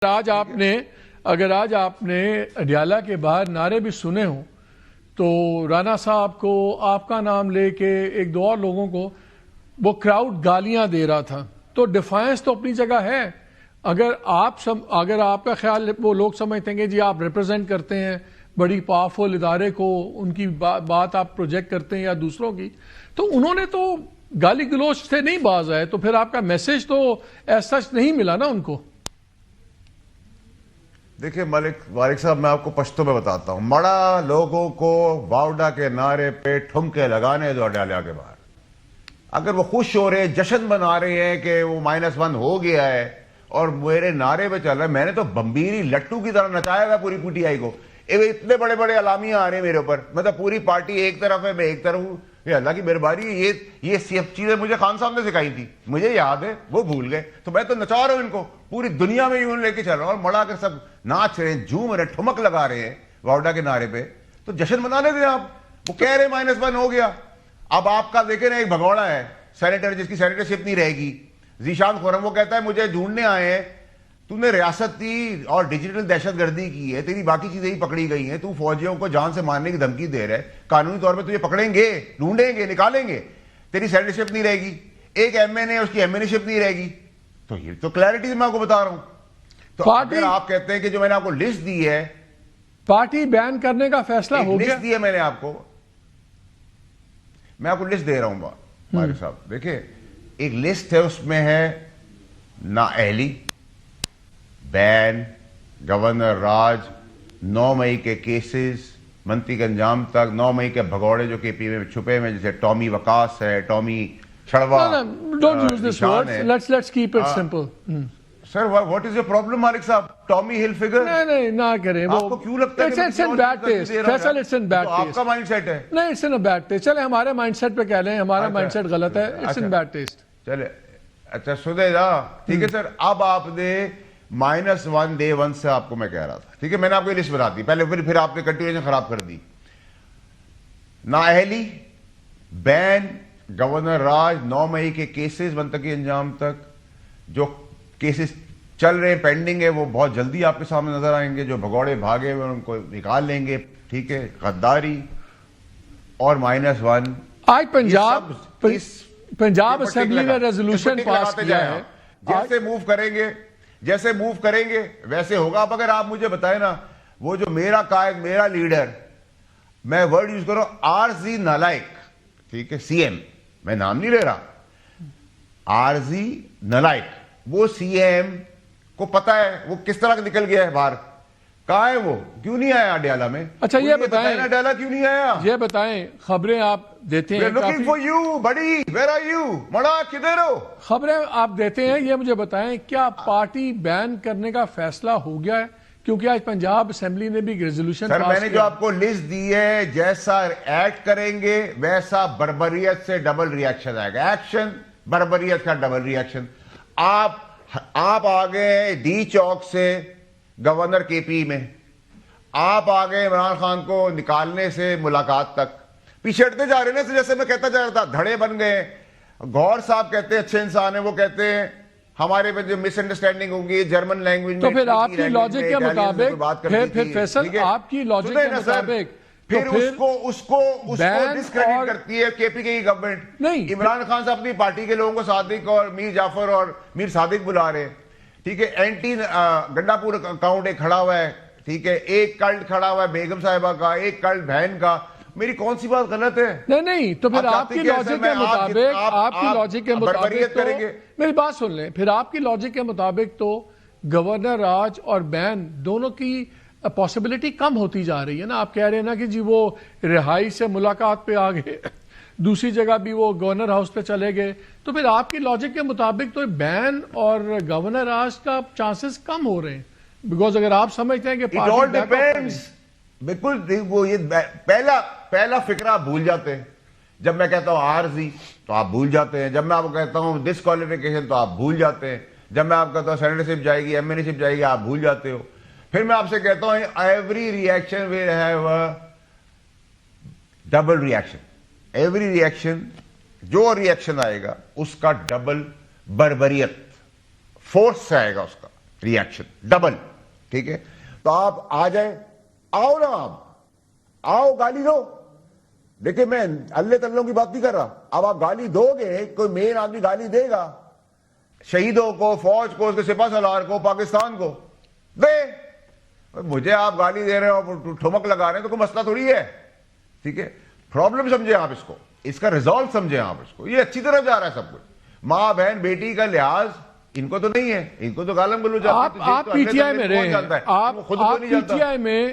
اگر آج آپ نے اڈیالہ کے باہر نعرے بھی سنے ہوں تو رانا صاحب کو آپ کا نام لے کے ایک دو اور لوگوں کو وہ کراؤڈ گالیاں دے رہا تھا، تو ڈیفائنس تو اپنی جگہ ہے۔ اگر آپ کا خیال وہ لوگ سمجھتے ہیں کہ جی آپ ریپرزینٹ کرتے ہیں بڑی پاورفل ادارے کو، ان کی بات آپ پروجیکٹ کرتے ہیں یا دوسروں کی، تو انہوں نے تو گالی گلوچ سے نہیں باز آئے، تو پھر آپ کا میسج تو ایسا نہیں ملا نا ان کو۔ دیکھیں مالک صاحب، میں آپ کو پشتو میں بتاتا ہوں، مڑا لوگوں کو واؤڈا کے نعرے پہ ٹھمکے لگانے دو اڈیالہ کے باہر۔ اگر وہ خوش ہو رہے ہیں، جشن منا رہے ہیں کہ وہ -1 ہو گیا ہے اور میرے نعرے پہ چل رہا ہے، میں نے تو بمبیری لٹو کی طرح نچایا ہوا پوری پی ٹی آئی کو۔ اتنے بڑے بڑے اعلامیہ آ رہے ہیں میرے اوپر، مطلب پوری پارٹی ایک طرف ہے، میں ایک طرف ہوں۔ یہ اللہ کی مہربانی ہے، یہ سب چیزیں مجھے خان صاحب نے سکھائی تھی، مجھے یاد ہے، وہ بھول گئے، تو میں تو نچا رہا ہوں ان کو، پوری دنیا میں یوں لے کے چل رہا ہوں، اور مڑا کر سب ناچ رہے ہیں، جھوم رہے ہیں، ٹھمک لگا رہے ہیں واؤڈا کے نعرے پہ، تو جشن منانے دیں آپ۔ وہ کہہ رہے ہیں -1 ہو گیا۔ اب آپ کا دیکھیں نا، ایک بھگوڑا ہے سینیٹر، جس کی سینیٹرشپ نہیں رہے گی، ذیشان خرم، وہ کہتا ہے مجھے ڈھونڈنے آئے ہیں، تو نے ریاستی اور ڈیجیٹل دہشت گردی کی ہے، تیری باقی چیزیں ہی پکڑی گئی ہیں، تو فوجیوں کو جان سے مارنے کی دھمکی دے رہا ہے، قانونی طور پہ تجھے پکڑیں گے، ڈھونڈیں گے، نکالیں گے، تیری سینیٹرشپ نہیں رہے گی، ایک ایم این اے اس کی ایم این اے شپ نہیں رہے گی۔ تو یہ تو کلیئرٹی میں آپ کو بتا رہا ہوں۔ تو اگر آپ کہتے ہیں کہ جو میں نے آپ کو لسٹ دی ہے، پارٹی بین کرنے کا فیصلہ ہو گیا، لسٹ دی ہے میں نے آپ کو، میں آپ کو لسٹ دے رہا ہوں مالک صاحب، دیکھیں ایک لسٹ ہے، اس میں ہے نااہلی، بین، گورنر راج، 9 مئی کے کیسز منطق انجام تک، 9 مئی کے بھگوڑے جو کے پی میں چھپے ہوئے، جیسے ٹامی وقاص ہے، ٹامی چھڑوا، don't use this word, let's keep it simple. Sir what is your problem مالک صاحب؟ ٹامی ہل فگر، نہیں نہ کریں، آپ کو کیوں لگتا ہے it's in bad taste, Faisal it's in bad taste, آپ کا مائنڈ سیٹ ہے، نہیں اٹس ان بیڈ ٹیسٹ، چلے ہمارے مائنڈ سیٹ پہ کہہ لیں ہمارا مائنڈ سیٹ غلط ہے، اٹس ان بیڈ ٹیسٹ، چلے اچھا سدے جا، ٹھیک ہے سر۔ اب آپ نے -1 day 1 سے آپ کو میں کہہ رہا تھا، ٹھیک ہے، میں نے آپ کو یہ لسٹ بتا دی پہلے، پھر آپ نے کنٹینیوشن خراب کر دی۔ نااہلی، بین، گورنر راج، 9 مئی کے کیسز منطقی انجام تک، جو کیسز چل رہے ہیں پینڈنگ ہے وہ بہت جلدی آپ کے سامنے نظر آئیں گے، جو بھگوڑے بھاگے ہوئے ان کو نکال لیں گے، ٹھیک ہے، غداری اور -1۔ آج پنجاب اسمبلی نے ریزولوشن پاس کیا ہے، جیسے موو کریں گے ویسے ہوگا۔ اب اگر آپ مجھے بتائیں نا، وہ جو میرا قائد، میرا لیڈر، میں ورڈ یوز کروں عارضی نالائق، ٹھیک ہے، سی ایم، میں نام نہیں لے رہا، عارضی نالائق، وہ سی ایم کو پتا ہے وہ کس طرح نکل گیا ہے باہر، کہاں ہے وہ، کیوں نہیں آیا اڈیالہ میں؟ اچھا یہ بتائیں اڈیالہ کیوں نہیں آیا؟ یہ بتائیں، خبریں آپ دیتے ہیں، looking for you buddy, where are you؟ مڑا کدھر ہو؟ خبریں آپ دیتے ہیں، یہ مجھے بتائیں کیا پارٹی بین کرنے کا فیصلہ ہو گیا ہے؟ کیونکہ آج پنجاب اسمبلی نے بھی ریزولوشن پاس کیا۔ سر میں نے جو آپ کو لسٹ دی ہے، جیسا ایکٹ کریں گے ویسا بربریت سے ڈبل ری ایکشن آئے گا، ایکشن بربریت کا ڈبل ری ایکشن۔ آپ آگئے ڈی چوک سے گورنر کے پی میں، آپ آگئے عمران خان کو نکالنے سے ملاقات تک، پیچھے ہٹتے جا رہے ہیں، جیسے میں کہتا جا رہا تھا، دھڑے بن گئے۔ گور صاحب کہتے ہیں اچھے انسان ہیں، وہ کہتے ہیں ہمارے پہ جو مس انڈرسٹینڈنگ ہوگی جرمن لینگویج میں، تو پھر آپ کی لاجک کے مطابق، پھر فیصل آپ کی لاجک کے مطابق پھر اس کو ڈسکریڈٹ کرتی ہے کے پی کی گورنمنٹ۔ نہیں، عمران خان صاحب اپنی پارٹی کے لوگوں کو صادق اور میر جعفر اور میر صادق بلا رہے ہیں، ٹھیک ہے، اینٹی گنڈا پور اکاؤنٹ ایک کھڑا ہوا ہے، ٹھیک ہے، ایک کلٹ کھڑا ہوا ہے بیگم صاحبہ کا، ایک کلٹ بہن کا۔ میری کون سی بات غلط ہے؟ نہیں، تو پھر آپ کی لاجک کے مطابق، میری بات سن لیں، پھر آپ کی لاجک کے مطابق تو گورنر راج اور بین دونوں کی پاسبلٹی کم ہوتی جا رہی ہے نا۔ آپ کہہ رہے ہیں نا کہ جی وہ رہائی سے ملاقات پہ آ گئے، دوسری جگہ بھی وہ گورنر ہاؤس پہ چلے گئے، تو پھر آپ کی لاجک کے مطابق تو بین اور گورنر راج کا چانسز کم ہو رہے ہیں، بیکاز اگر آپ سمجھتے ہیں کہ بالکل وہ یہ پہلا فکرہ آپ بھول جاتے ہیں، جب میں کہتا ہوں عارضی تو آپ بھول جاتے ہیں، جب میں آپ کو کہتا ہوں ڈسکوالیفیکیشن تو آپ بھول جاتے ہیں، جب میں آپ کہتا ہوں سینیٹرشپ جائے گی، ایم این اے شپ جائے گی، آپ بھول جاتے ہو۔ پھر میں آپ سے کہتا ہوں every reaction will have a double reaction, every reaction, جو ریئیکشن آئے گا اس کا ڈبل بربریت، فورس سے آئے گا اس کا، ریئیکشن ڈبل. ٹھیک ہے, تو آپ آ جائیں, آؤ نا, آپ آؤ گالی دو. دیکھیں میں اللہ تلوں کی بات نہیں کر رہا, اب آپ گالی دو گے, کوئی مین آدمی گالی دے گا شہیدوں کو, فوج کو, اس کے سپہ سالار کو, پاکستان کو, دے. مجھے آپ گالی دے رہے ہو, ٹھمک لگا رہے ہیں, تو کوئی مسئلہ تھوڑی ہے. ٹھیک ہے, پرابلم سمجھیں آپ اس کو, اس کا ریزالو سمجھیں آپ اس کو. یہ اچھی طرح جا رہا ہے سب کچھ. ماں بہن بیٹی کا لحاظ ان کو تو نہیں ہے, ان کو تو گالم گلوچ آپ پی ٹی آئی میں رہے ہیں, آپ پی ٹی آئی میں